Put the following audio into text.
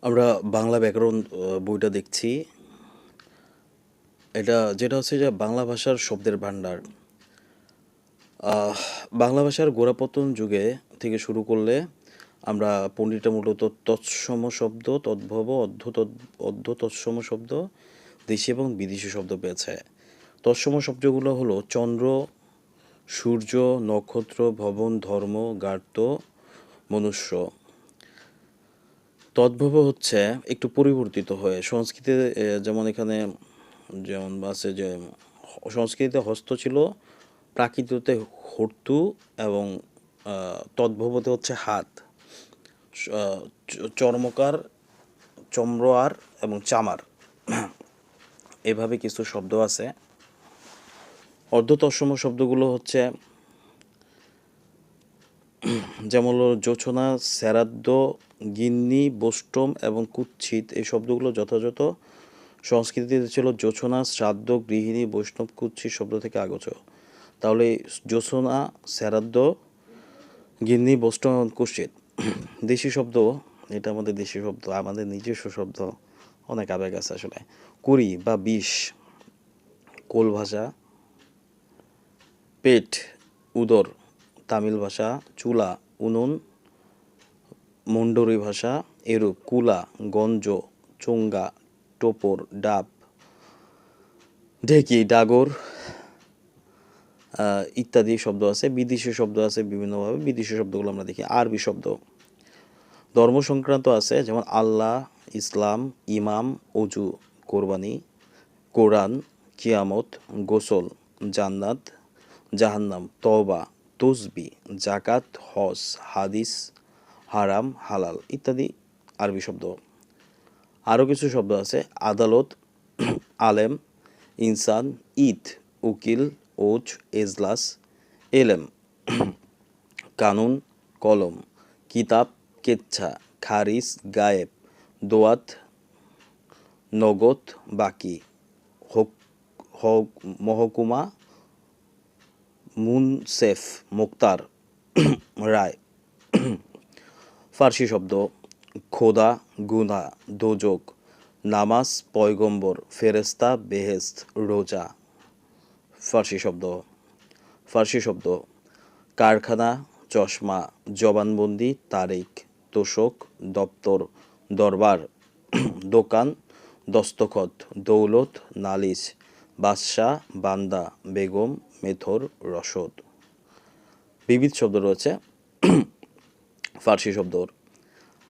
আমরা বাংলা ব্যাকরণ বইটা দেখছি। যেটা হচ্ছে যে বাংলা ভাষার শব্দের ভাণ্ডার। আহ, বাংলা ভাষার গোড়াপতন যুগে থেকে শুরু করলে আমরা পণ্ডিতরা মূলত তৎসম শব্দ, তদ্ভব, অর্ধ তৎসম শব্দ, দেশি এবং বিদেশি শব্দ পেয়েছে। তৎসম শব্দগুলো হলো চন্দ্র, সূর্য, নক্ষত্র, ভবন, ধর্ম, গার্ত, মনুষ্য। তদ্ভব হচ্ছে একটু পরিবর্তিত হয়ে সংস্কৃতে, যেমন এখানে যেমন আছে যে সংস্কৃতিতে হস্ত ছিল, প্রাকৃততে হর্তু এবং তদ্ভবতে হচ্ছে হাত, চর্মকার, চম্রোয়ার এবং চামার। এভাবে কিছু শব্দ আছে। অর্ধ তৎসম শব্দগুলো হচ্ছে যেমন হলো জোছনা, শ্রাদ্ধ, গিন্নি, বোষ্টম এবং কুৎসিত। এই শব্দগুলো যথাযথ সংস্কৃতিতে ছিল জোছনা, শ্রাদ্ধ, গৃহিণী, বৈষ্ণব, কুৎসিত শব্দ থেকে আগত। তাহলে জোছনা, শ্রাদ্ধ, গিন্নি, বোষ্টম এবং কুৎসিত। দেশি শব্দ, এটা আমাদের দেশি শব্দ, আমাদের নিজস্ব শব্দ, অনেক আবেগ আছে আসলে। কুড়ি বা বিষ, কোল ভাষা। পেট, উদর, তামিল ভাষা। চুলা, উনুন, মুন্ডরি ভাষা। এরূপ, কুলা, গঞ্জ, চুঙ্গা, টোপর, ডাব, ঢেকি, ডাগর ইত্যাদি শব্দ আছে। বিদেশি শব্দ আছে বিভিন্নভাবে। বিদেশি শব্দগুলো আমরা দেখি। আরবি শব্দ ধর্ম সংক্রান্ত আছে, যেমন আল্লাহ, ইসলাম, ইমাম, অজু, কোরবানি, কোরআন, কিয়ামত, গোসল, জান্নাত, জাহান্নাম, তওবা, তসবি, জাকাত, হজ, হাদিস, হারাম, হালাল ইত্যাদি আরবি শব্দ। আরও কিছু শব্দ আছে। আদালত, আলেম, ইনসান, ঈদ, উকিল, ওজ, এজলাস, এলেম, কানুন, কলম, কিতাব, কেচ্ছা, খারিজ, গায়েব, দোয়াত, নগদ, বাকি, হক, মহকুমা, মুনসেফ, মুক্তার, রায়। ফার্সি শব্দ খোদা, গুনা, দোজক, নামাজ, পয়গম্বর, ফেরেস্তা, বেহেস্ত, রোজা। ফার্সি শব্দ ফার্সি শব্দ কারখানা, চশমা, জবানবন্দি, তারিখ, তোষক, দপ্তর, দরবার, দোকান, দস্তখত, দৌলত, নালিশ, বাদশাহ, বান্দা, বেগম, মেথর, রসদ। বিবিধ শব্দ রয়েছে ফার্সি শব্দর।